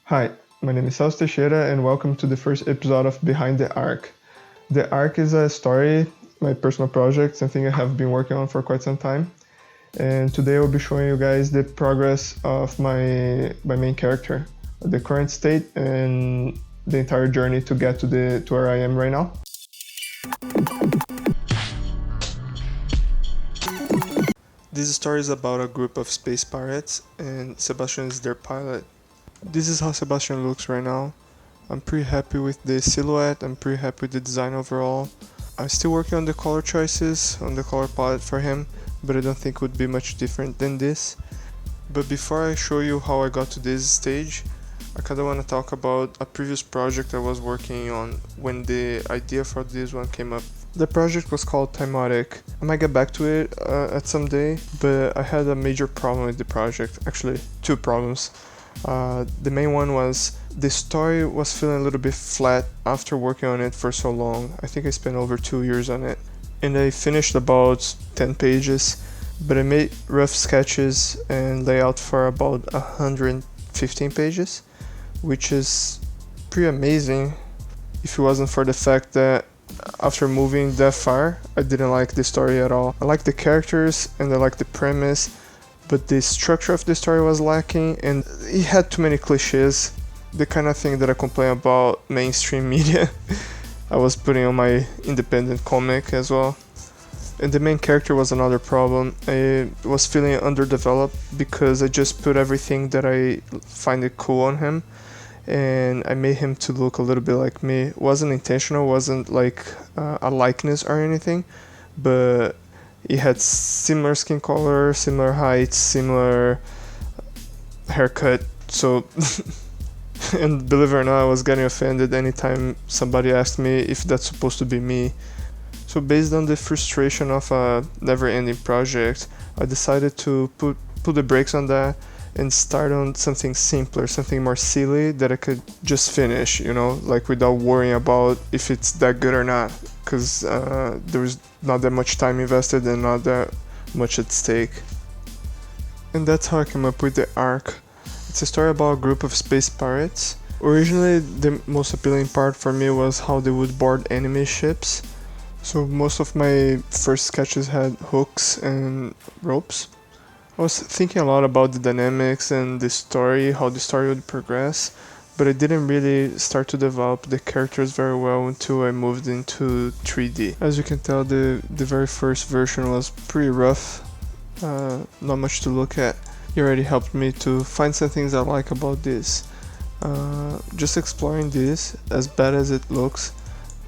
Hi, my name is Celso Teixeira and welcome to the first episode of Behind the Arc. The Arc is a story, my personal project, something I have been working on for quite some time. And today I'll be showing you guys the progress of my main character, the current state and the entire journey to get to where I am right now. This story is about a group of space pirates and Sebastian is their pilot. This is how Sebastian looks right now. I'm pretty happy with the silhouette, I'm pretty happy with the design overall. I'm still working on the color choices, on the color palette for him, but I don't think it would be much different than this. But before I show you how I got to this stage, I kinda wanna talk about a previous project I was working on when the idea for this one came up. The project was called Timotic. I might get back to it at some day, but I had a major problem with the project, actually two problems. The main one was the story was feeling a little bit flat after working on it for so long. I think I spent over 2 years on it. And I finished about 10 pages, but I made rough sketches and layout for about 115 pages, which is pretty amazing if it wasn't for the fact that after moving that far, I didn't like the story at all. I like the characters and I like the premise, but the structure of the story was lacking and it had too many cliches, the kind of thing that I complain about mainstream media. I was putting on my independent comic as well. And the main character was another problem. I was feeling underdeveloped because I just put everything that I find it cool on him and I made him to look a little bit like me. It wasn't intentional, wasn't like a likeness or anything, but he had similar skin color, similar height, similar haircut, so and believe it or not, I was getting offended anytime somebody asked me if that's supposed to be me. So based on the frustration of a never-ending project, I decided to put the brakes on that and start on something simpler, something more silly that I could just finish, like without worrying about if it's that good or not, because there was not that much time invested and not that much at stake. And that's how I came up with the arc. It's a story about a group of space pirates. Originally, the most appealing part for me was how they would board enemy ships. So most of my first sketches had hooks and ropes. I was thinking a lot about the dynamics and the story, how the story would progress, but I didn't really start to develop the characters very well until I moved into 3D. As you can tell, the very first version was pretty rough, not much to look at. It already helped me to find some things I like about this. Just exploring this, as bad as it looks,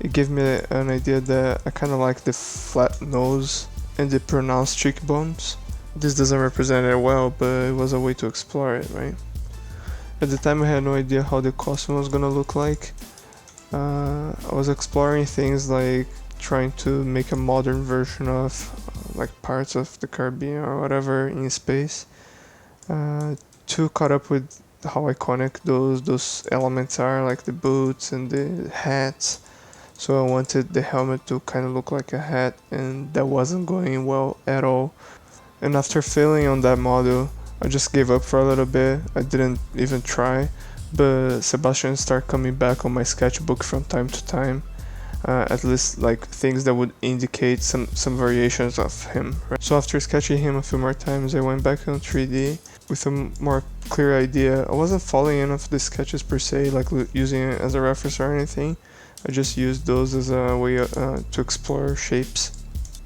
it gave me an idea that I kinda like the flat nose and the pronounced cheekbones. This doesn't represent it well, but it was a way to explore it, right? At the time I had no idea how the costume was gonna look like. I was exploring things like trying to make a modern version of like Pirates of the Caribbean or whatever in space. Too caught up with how iconic those elements are, like the boots and the hats. So I wanted the helmet to kind of look like a hat, and that wasn't going well at all. And after failing on that model, I just gave up for a little bit. I didn't even try, but Sebastian started coming back on my sketchbook from time to time. At least like things that would indicate some variations of him. Right? So after sketching him a few more times, I went back on 3D with a more clear idea. I wasn't following any of the sketches per se, like using it as a reference or anything. I just used those as a way to explore shapes.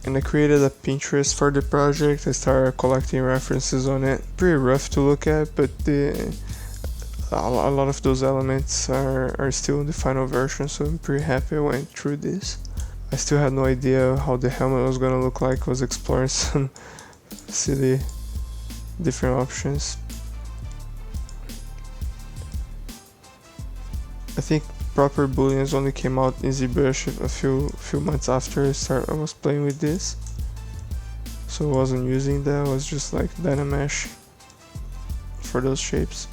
And I created a Pinterest for the project. I started collecting references on it. Pretty rough to look at, but a lot of those elements are still in the final version, so I'm pretty happy I went through this. I still had no idea how the helmet was gonna look like. I was exploring some silly different options. I think proper booleans only came out in ZBrush a few months after I was playing with this, so I wasn't using that. I was just like Dynamesh for those shapes,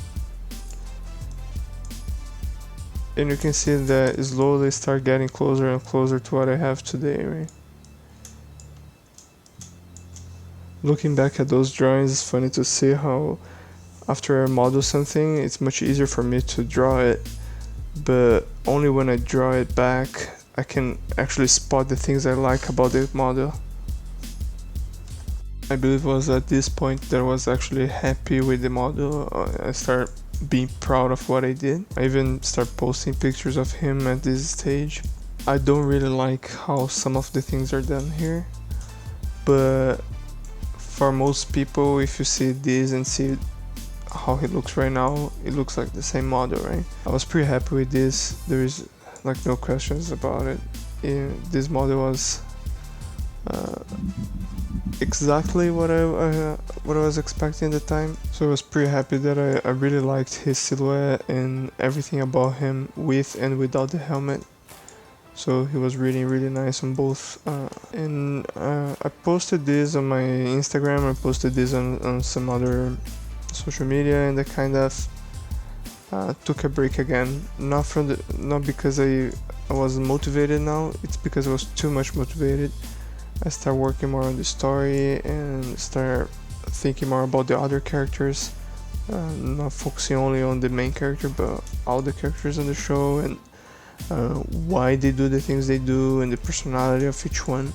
and you can see that it slowly start getting closer and closer to what I have today, right? Looking back at those drawings, it's funny to see how After I model something, it's much easier for me to draw it, but only when I draw it back I can actually spot the things I like about the model. I believe it was at this point that I was actually happy with the model. I started being proud of what I did. I even start posting pictures of him at this stage. I don't really like how some of the things are done here, but for most people, if you see this and see how he looks right now, it looks like the same model, right? I was pretty happy with this. There is like no questions about it. This model was exactly what I was expecting at the time. So I was pretty happy that I really liked his silhouette and everything about him with and without the helmet. So he was really nice on both. I posted this on my Instagram. I posted this on some other social media, and I kind of took a break again. Not because I wasn't motivated now. It's because I was too much motivated. I start working more on the story and start thinking more about the other characters, not focusing only on the main character, but all the characters on the show and why they do the things they do and the personality of each one.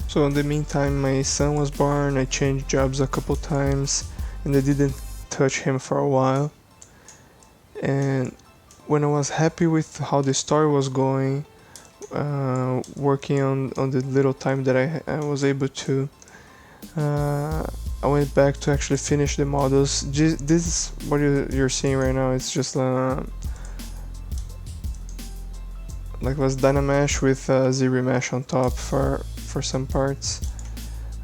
So in the meantime, my son was born. I changed jobs a couple times and I didn't touch him for a while. And when I was happy with how the story was going, working on the little time that I was able to, I went back to actually finish the models. This is what you're seeing right now. It's just like was Dynamesh with Z-Remesh on top for some parts.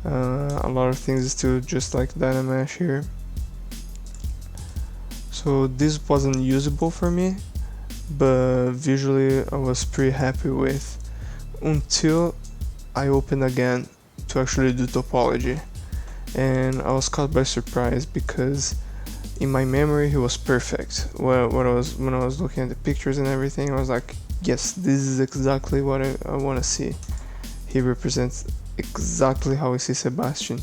A lot of things is still just like Dynamesh here. So this wasn't usable for me, but visually I was pretty happy with, until I opened again to actually do topology, and I was caught by surprise because in my memory he was perfect. When I was looking at the pictures and everything, I was like, yes, this is exactly what I want to see. He represents exactly how I see Sebastian.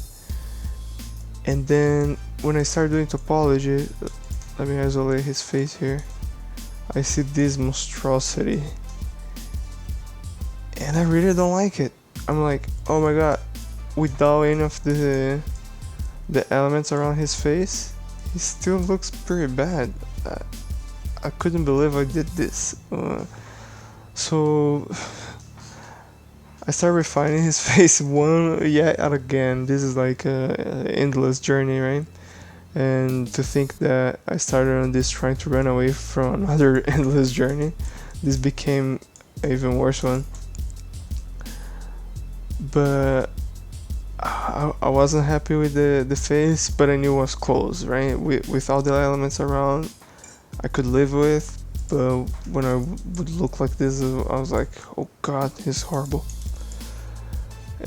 And then when I started doing topology, let me isolate his face here, I see this monstrosity and I really don't like it. I'm like, oh my god, without any of the elements around his face, he still looks pretty bad. I couldn't believe I did this. So I started refining his face yet again. This is like an endless journey, right? And to think that I started on this trying to run away from another endless journey, this became an even worse one. But I wasn't happy with the face, but I knew it was close, right? With all the elements around, I could live with. But when I would look like this, I was like, oh god, he's horrible.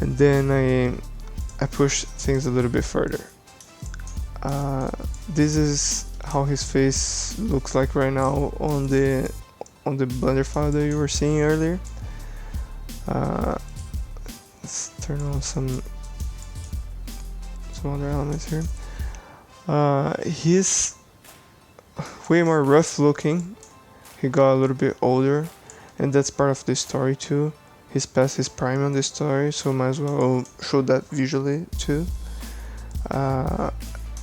And then I pushed things a little bit further. This is how his face looks like right now on the Blender file that you were seeing earlier. Let's turn on some other elements here. He's way more rough looking. He got a little bit older, and that's part of the story too. He's past his prime on the story, so might as well show that visually too.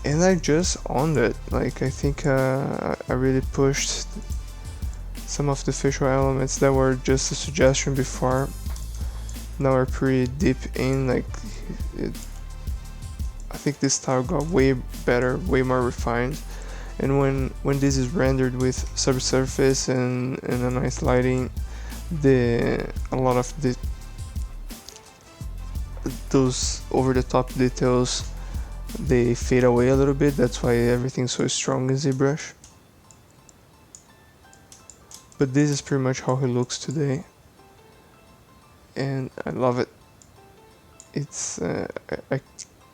And I just owned it. Like, I think I really pushed some of the facial elements that were just a suggestion before. Now we're pretty deep in. Like, I think this style got way better, way more refined. And when this is rendered with subsurface and a nice lighting, a lot of those over the top details, they fade away a little bit. That's why everything's so strong in ZBrush. But this is pretty much how he looks today, and I love it. It's I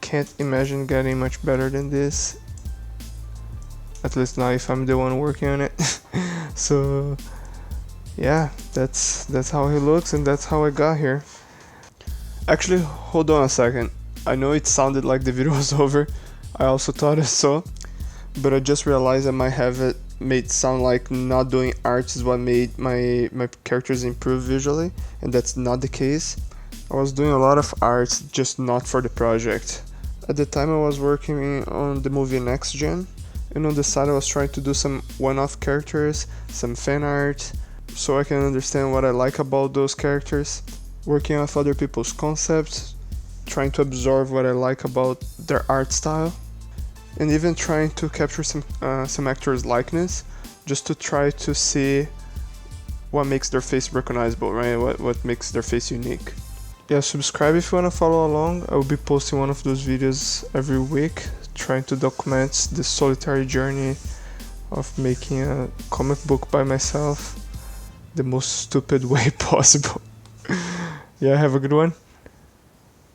can't imagine getting much better than this, at least not if I'm the one working on it. So yeah, that's how he looks, and that's how I got here. Actually, hold on a second. I know it sounded like the video was over. I also thought it so. but I just realized I might have it made sound like not doing art is what made my characters improve visually, and that's not the case. I was doing a lot of art, just not for the project. At the time I was working on the movie Next Gen, and on the side I was trying to do some one-off characters, some fan art, so I can understand what I like about those characters, working off other people's concepts, trying to absorb what I like about their art style, and even trying to capture some actors' likeness, just to try to see what makes their face recognizable, right? What makes their face unique. Yeah, subscribe if you want to follow along. I will be posting one of those videos every week, trying to document this solitary journey of making a comic book by myself the most stupid way possible. Yeah, have a good one.